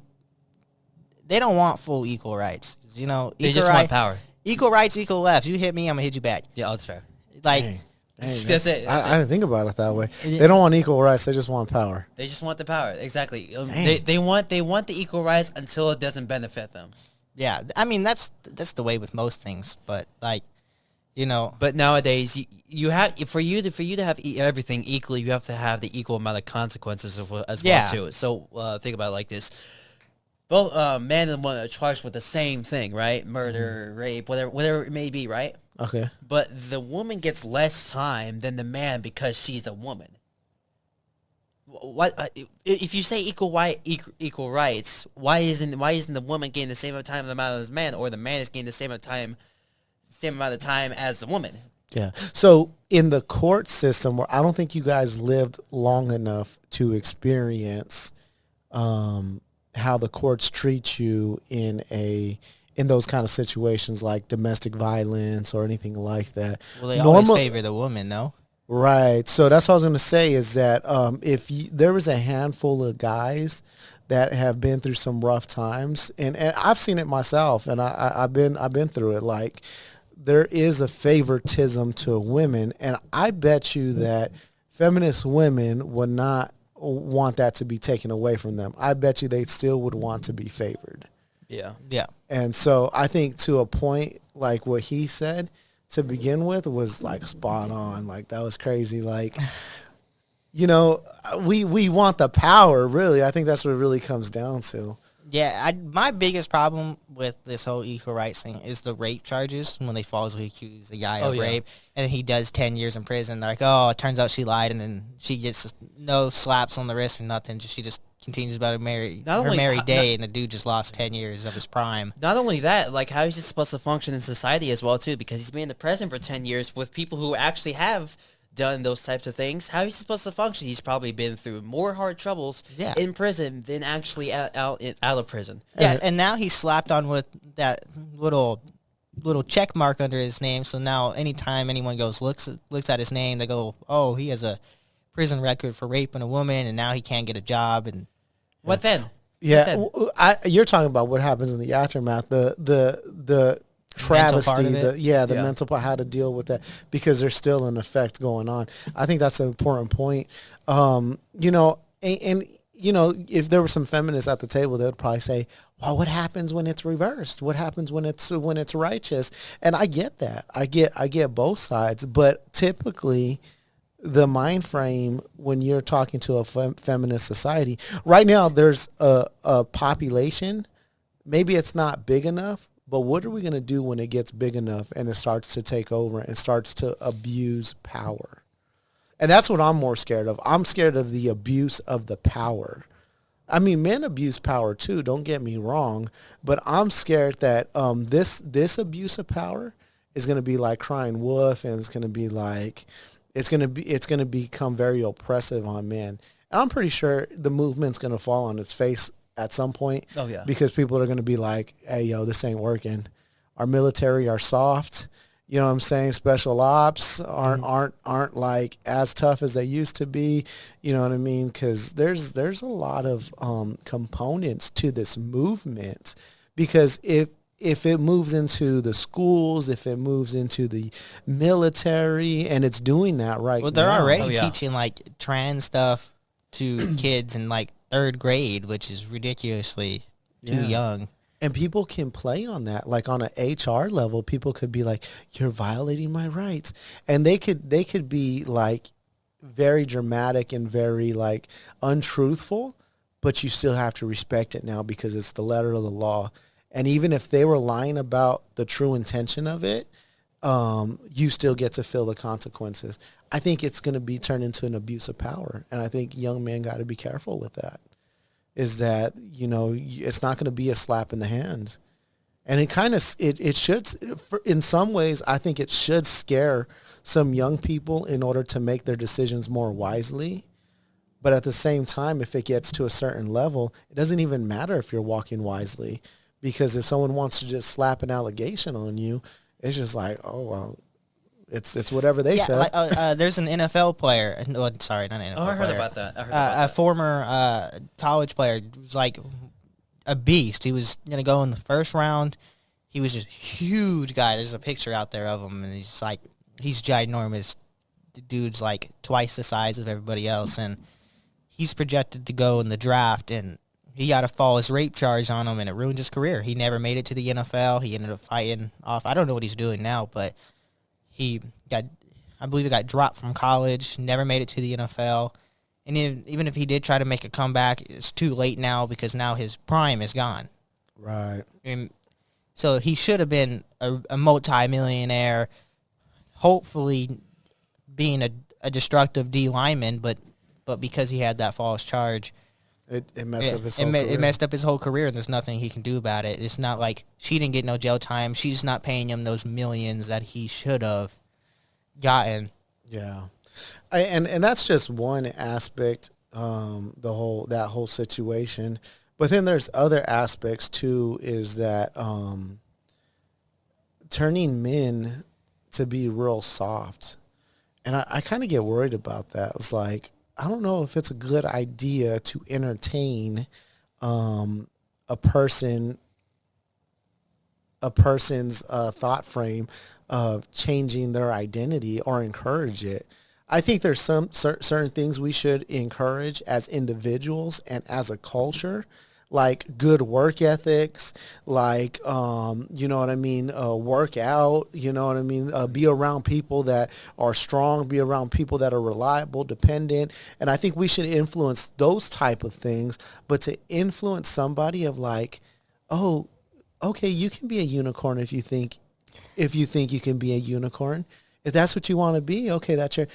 they don't want full equal rights. You know, They equal just want power. Equal rights, equal left. You hit me, I'm gonna hit you back. Yeah, that's fair. Like Dang, That's it. I didn't think about it that way. They don't want equal rights. They just want power. They just want the power. Exactly. Dang. They want the equal rights until it doesn't benefit them. yeah, I mean that's the way with most things. But like, you know, But nowadays, you have for you to have everything equally, you have to have the equal amount of consequences as Yeah. well too. So think about it like this: both man and woman are charged with the same thing, right? Murder, rape, whatever it may be, right? Okay. But the woman gets less time than the man because she's a woman. What if you say equal rights? Why isn't the woman getting the same amount of time as the man, or the man is getting the same amount of time as the woman? Yeah. So in the court system, where I don't think you guys lived long enough to experience how the courts treat you in those kind of situations like domestic violence or anything like that. well they always favor the woman, no? Right. So that's what I was going to say is that there was a handful of guys that have been through some rough times, and I've seen it myself, and I've been through it. Like there is a favoritism to women, and I bet you that feminist women would not want that to be taken away from them. I bet you they still would want to be favored. Yeah. Yeah. And so I think to a point, like what he said to begin with was like spot on. Like that was crazy. Like, we want the power, really. I think that's what it really comes down to. Yeah, my biggest problem with this whole equal rights thing is the rape charges when they falsely accuse a guy of yeah. rape and he does 10 years in prison. They're like, oh, it turns out she lied, and then she gets no slaps on the wrist or nothing. She just continues about her married day, and the dude just lost 10 years of his prime. Not only that, like how is he supposed to function in society as well too? Because he's been in the prison for 10 years with people who actually have done those types of things. How is he supposed to function? He's probably been through more hard troubles in prison than actually out of prison. Yeah, and now he's slapped on with that little check mark under his name. So now anytime anyone looks at his name, they go, oh, he has a prison record for raping a woman, and now he can't get a job. And what then? Yeah, you're talking about what happens in the aftermath, the travesty, the mental part, how to deal with that, because there's still an effect going on. I think that's an important point. If there were some feminists at the table, they would probably say, well, what happens when it's reversed? What happens when it's righteous? And I get that. I get both sides, but typically the mind frame when you're talking to a feminist society right now, there's a population. Maybe it's not big enough, But what are we going to do when it gets big enough and it starts to take over and starts to abuse power? And that's what I'm more scared of. I'm scared of the abuse of the power. I mean, men abuse power too, don't get me wrong, but I'm scared that this abuse of power is going to be like crying wolf, and it's going to be like it's going to become very oppressive on men. And I'm pretty sure the movement's going to fall on its face at some point. Oh yeah. Because people are going to be like, "Hey, yo, this ain't working. Our military are soft. You know what I'm saying? Special ops aren't like as tough as they used to be. You know what I mean? Because there's a lot of components to this movement. Because if it moves into the schools, if it moves into the military, and it's doing that right now. Well, they're already teaching like trans stuff to kids in like 3rd grade, which is ridiculously too young. And people can play on that, like on an HR level. People could be like, "You're violating my rights," and they could be like very dramatic and very like untruthful, but you still have to respect it now because it's the letter of the law. And even if they were lying about the true intention of it, you still get to feel the consequences. I think it's going to be turned into an abuse of power, and I think young men got to be careful with that. Is that, you know, it's not going to be a slap in the hand. And it kind of, it should, in some ways, I think it should scare some young people in order to make their decisions more wisely. But at the same time, if it gets to a certain level, it doesn't even matter if you're walking wisely. Because if someone wants to just slap an allegation on you, it's just like, oh, well, it's whatever they said. Like, there's an NFL player. No, sorry, not an NFL player. I heard about that. A former college player was like a beast. He was going to go in the 1st round. He was just a huge guy. There's a picture out there of him, and he's ginormous. The dude's like twice the size of everybody else, and he's projected to go in the draft, and he got a false rape charge on him, and it ruined his career. He never made it to the NFL. He ended up fighting off. I don't know what he's doing now, but I believe he got dropped from college, never made it to the NFL. And even if he did try to make a comeback, it's too late now because now his prime is gone. Right. And so he should have been a multi-millionaire, hopefully being a destructive D lineman, but because he had that false charge, it messed up his whole career. It messed up his whole career, and there's nothing he can do about it. It's not like she didn't get no jail time. She's not paying him those millions that he should have gotten. Yeah. And that's just one aspect, that whole situation. But then there's other aspects too, is that turning men to be real soft. And I kind of get worried about that. It's like, I don't know if it's a good idea to entertain a person's thought frame of changing their identity or encourage it. I think there's some certain things we should encourage as individuals and as a culture, like good work ethics, like, you know what I mean, work out, you know what I mean, be around people that are strong, be around people that are reliable, dependent. And I think we should influence those type of things. But to influence somebody of like, oh, okay, you can be a unicorn if you think you can be a unicorn. If that's what you want to be, okay, that's your.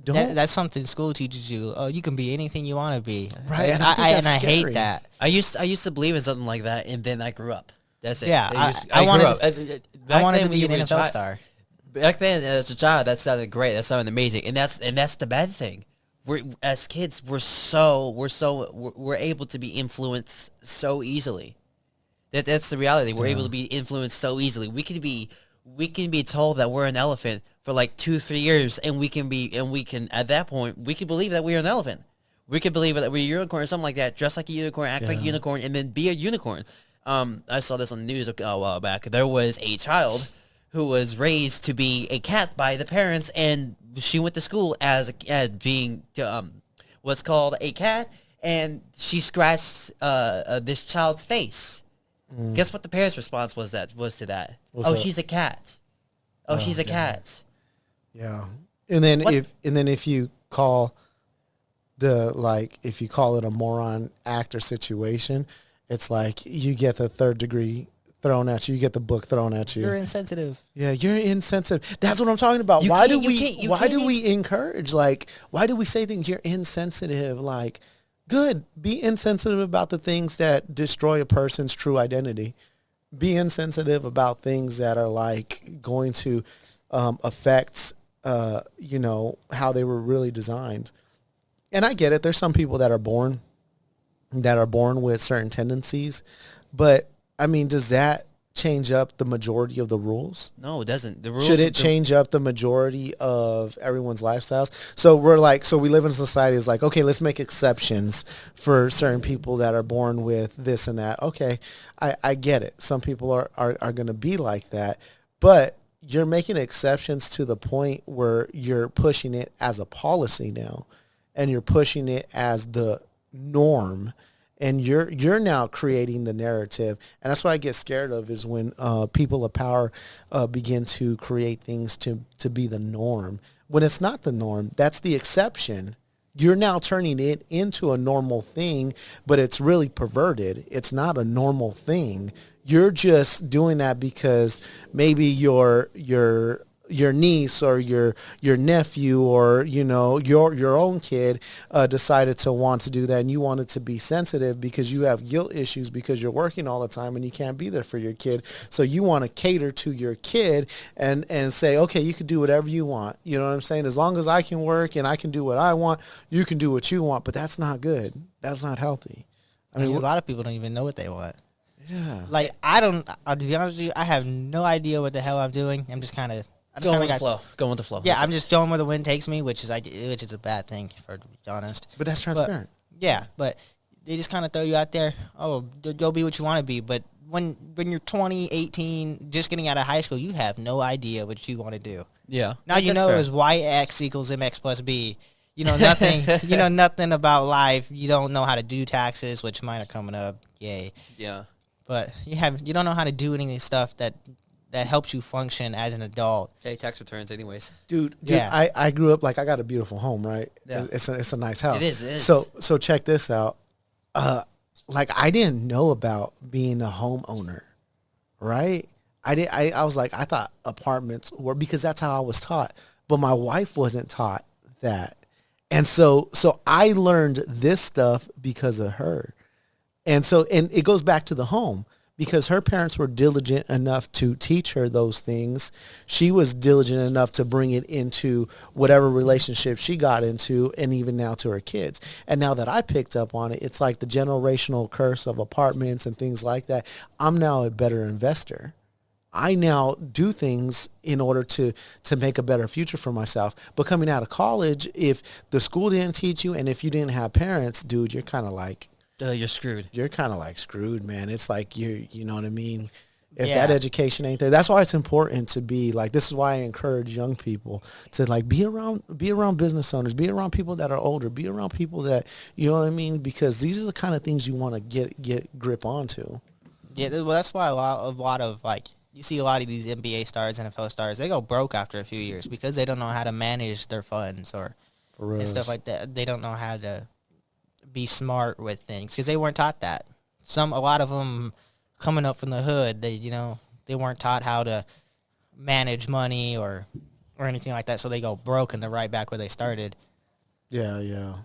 That's something school teaches you. Oh, you can be anything you want to be. Right, and I hate that. I used to believe in something like that, and then I grew up. That's it. Yeah, I wanted to be an NFL star. Back then, as a child, that sounded great. That sounded amazing, and that's the bad thing. As kids, we're able to be influenced so easily. That's the reality. We're able to be influenced so easily. We can be told that we're an elephant for like 2-3 years, and we can at that point we can believe that we're an elephant. We can believe that we're a unicorn or something like that. Dress like a unicorn, act like a unicorn, and then be a unicorn. I saw this on the news a while back. There was a child who was raised to be a cat by the parents, and she went to school as being what's called a cat, and she scratched this child's face. Guess what the parents' response was to that? What's that? She's a cat. Oh, she's a cat. Yeah. And then if you call if you call it a moron act or situation, it's like you get the third degree thrown at you. You get the book thrown at you. You're insensitive. Yeah, you're insensitive. That's what I'm talking about. You Why can't- do you we can't- you why can't do even- we encourage, like, why do we say things, you're insensitive? Like, good. Be insensitive about the things that destroy a person's true identity. Be insensitive about things that are like going to affect how they were really designed. And I get it. There's some people that are born with certain tendencies, but I mean, does that change up the majority of the rules? No, it doesn't. The rules Should it change up the majority of everyone's lifestyles? So we live in a society is like, okay, let's make exceptions for certain people that are born with this and that. Okay, I get it. Some people are going to be like that, but you're making exceptions to the point where you're pushing it as a policy now, and you're pushing it as the norm. And you're now creating the narrative, and that's what I get scared of is when people of power begin to create things to be the norm. When it's not the norm, that's the exception. You're now turning it into a normal thing, but it's really perverted. It's not a normal thing. You're just doing that because maybe your niece or your nephew or your own kid decided to want to do that, and you wanted to be sensitive because you have guilt issues because you're working all the time and you can't be there for your kid, so you want to cater to your kid and say, okay, you can do whatever you want, you know what I'm saying, as long as I can work and I can do what I want, you can do what you want. But that's not good. That's not healthy. I mean, a lot of people don't even know what they want. Yeah, Like, I don't, to be honest with you, I have no idea what the hell I'm doing. I'm just kind of, Going with the flow. Going with the flow. Yeah, That's I'm just going where the wind takes me, which is a bad thing, to be honest. but that's transparent. Yeah, but they just kind of throw you out there. Oh, go be what you want to be. But when you're 20, 18, just getting out of high school, you have no idea what you want to do. Yeah. Now you know is YX equals MX plus B. You know nothing. You know nothing about life. You don't know how to do taxes, which mine are coming up. Yay. Yeah. But you don't know how to do any of this stuff that helps you function as an adult. Hey, tax returns anyways. Dude, Yeah. I grew up, like, I got a beautiful home, right? Yeah. It's a nice house. It is. So check this out. Like, I didn't know about being a homeowner, right? I was like, I thought apartments were, because that's how I was taught. But my wife wasn't taught that. And so I learned this stuff because of her. And it goes back to the home, because her parents were diligent enough to teach her those things. She was diligent enough to bring it into whatever relationship she got into, and even now to her kids. And now that I picked up on it, it's like the generational curse of apartments and things like that. I'm now a better investor. I now do things in order to make a better future for myself. But coming out of college, if the school didn't teach you, and if you didn't have parents, dude, you're kind of like, you're screwed. You're kind of like screwed, man. It's like you know what I mean? If Yeah. that education ain't there, that's why it's important to be like, this is why I encourage young people to like be around business owners, be around people that are older, be around people that, you know what I mean? Because these are the kind of things you want to get grip onto. Yeah, well, that's why a lot of like, you see a lot of these NBA stars, NFL stars, they go broke after a few years because they don't know how to manage their funds and stuff like that. They don't know how to be smart with things because they weren't taught that. A lot of them coming up from the hood, they weren't taught how to manage money or anything like that, so they go broke and they're right back where they started. Yeah.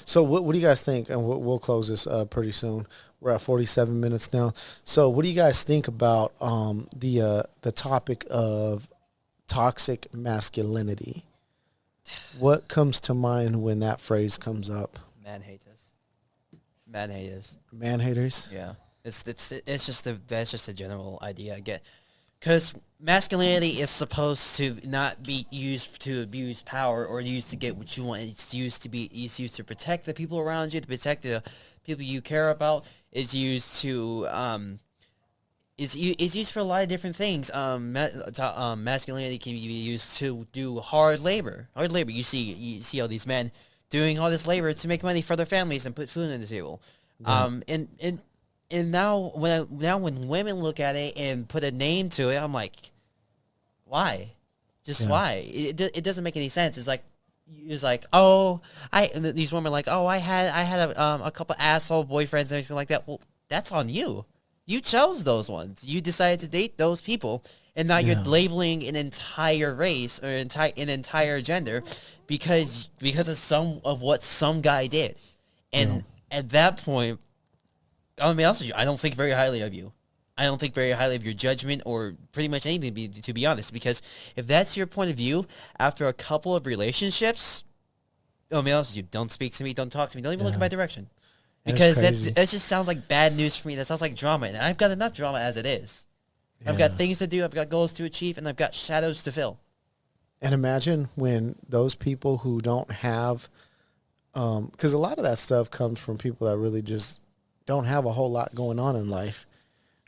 So what do you guys think? And we'll close this pretty soon. We're at 47 minutes now. So what do you guys think about the topic of toxic masculinity? What comes to mind when that phrase comes up? Man haters. Man haters. Man haters? Yeah. That's just a general idea I get. Because masculinity is supposed to not be used to abuse power or used to get what you want. It's used to protect the people around you, to protect the people you care about. It's used to is used for a lot of different things. Masculinity can be used to do hard labor. You see all these men doing all this labor to make money for their families and put food on the table. Yeah. And now when women look at it and put a name to it, I'm like, why? Why? It doesn't make any sense. It's like these women are like, I had a couple asshole boyfriends and everything like that. Well, that's on you. You chose those ones. You decided to date those people, and now you're Yeah. labeling an entire race or an entire gender because of what some guy did. And at that point, I'm gonna be honest with you, I don't think very highly of you. I don't think very highly of your judgment or pretty much anything, to be honest. Because if that's your point of view after a couple of relationships, I'll be honest with you, don't speak to me, don't talk to me, don't even look in my direction. Because that just sounds like bad news for me. That sounds like drama, and I've got enough drama as it is. I've got things to do, I've got goals to achieve, and I've got shadows to fill. And imagine when those people who don't have, because a lot of that stuff comes from people that really just don't have a whole lot going on in life.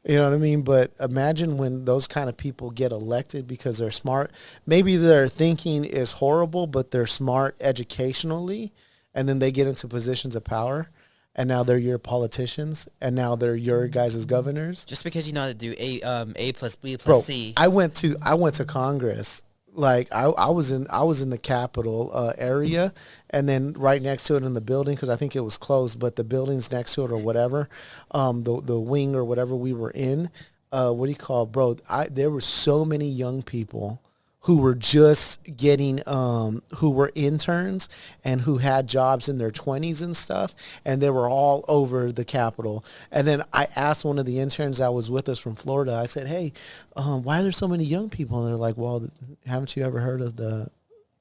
You know what I mean? But imagine when those kind of people get elected because they're smart. Maybe their thinking is horrible, but they're smart educationally, and then they get into positions of power. And now they're your politicians, and now they're your guys' governors. Just because you know how to do A plus B plus Bro, C. I went to Congress. Like I was in the Capitol area, and then right next to it in the building, because I think it was closed, but the buildings next to it or whatever, the wing or whatever we were in, what do you call it, bro? There were so many young people who were just getting, who were interns and who had jobs in their 20s and stuff, and they were all over the Capitol. And then I asked one of the interns that was with us from Florida, I said, hey, why are there so many young people? And they're like, well, haven't you ever heard of the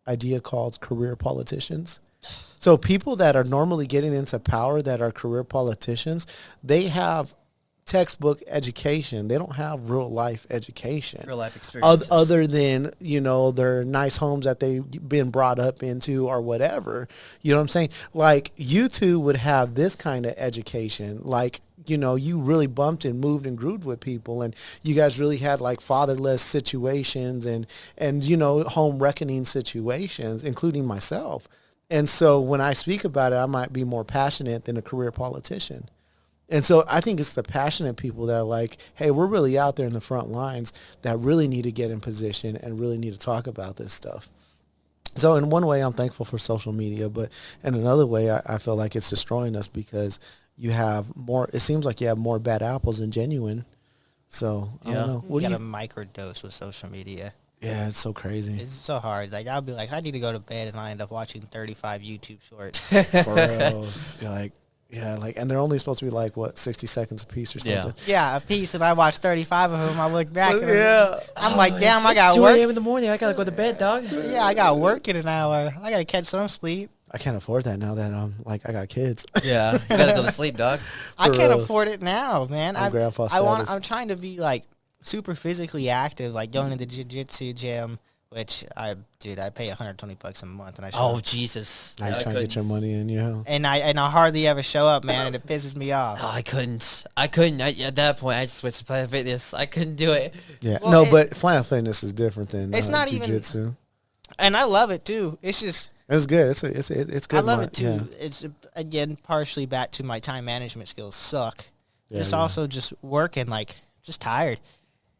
idea called career politicians? So people that are normally getting into power that are career politicians, they have textbook education. They don't have real life education. Real life experiences. Other than, their nice homes that they've been brought up into or whatever. You know what I'm saying? Like, you two would have this kind of education. Like, you really bumped and moved and grooved with people, and you guys really had like fatherless situations and home reckoning situations, including myself. And so when I speak about it, I might be more passionate than a career politician. And so I think it's the passionate people that are like, hey, we're really out there in the front lines that really need to get in position and really need to talk about this stuff. So in one way, I'm thankful for social media, but in another way, I feel like it's destroying us because you have more, it seems like you have more bad apples than genuine. So I don't know. You got to microdose with social media. Yeah, it's so crazy. It's so hard. Like, I'll be like, I need to go to bed, and I end up watching 35 YouTube shorts. For reals. You're like, yeah, like, and they're only supposed to be like, what, 60 seconds a piece or something? Yeah, a piece. If I watch 35 of them, I look back. And I'm like, damn, I got 2 work. a.m. in the morning. I got to go to bed, dog. Yeah, I got work in an hour. I got to catch some sleep. I can't afford that now that I got kids. Yeah, you got to go to sleep, dog. I can't afford it now, man. Grandpa status. I'm trying to be, like, super physically active, like going to the jiu-jitsu gym, which I pay $120 a month, and I show up. Jesus! Now you're trying to get your money in, and I hardly ever show up, man, and it pisses me off. Oh, I couldn't. At that point, I just switched to Planet Fitness. I couldn't do it. Yeah, well, but Planet Fitness is different than it's not jiu-jitsu. Even, and I love it too. It's just it's good. It's good. I love it too. Yeah. It's again partially back to my time management skills suck. Yeah, it's also just working, like, just tired.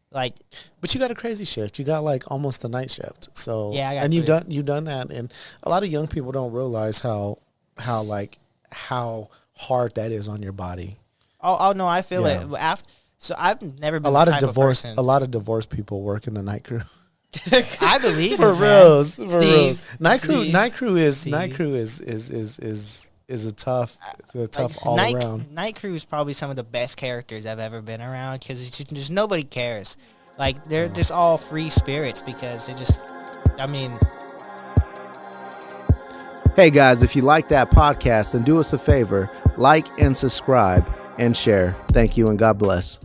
Like, but you got a crazy shift. You got like almost a night shift. So yeah, I got and three. you've done that, and a lot of young people don't realize how hard that is on your body. Oh no, I feel it. So I've never been a lot the of type divorced person. a lot of divorced people work in the night crew. I believe For it, reals, man. for reals. Night Steve. crew is a tough all around. Night crew is probably some of the best characters I've ever been around because just nobody cares. Like, they're just all free spirits because Hey guys, if you like that podcast, then do us a favor, like and subscribe and share. Thank you and God bless.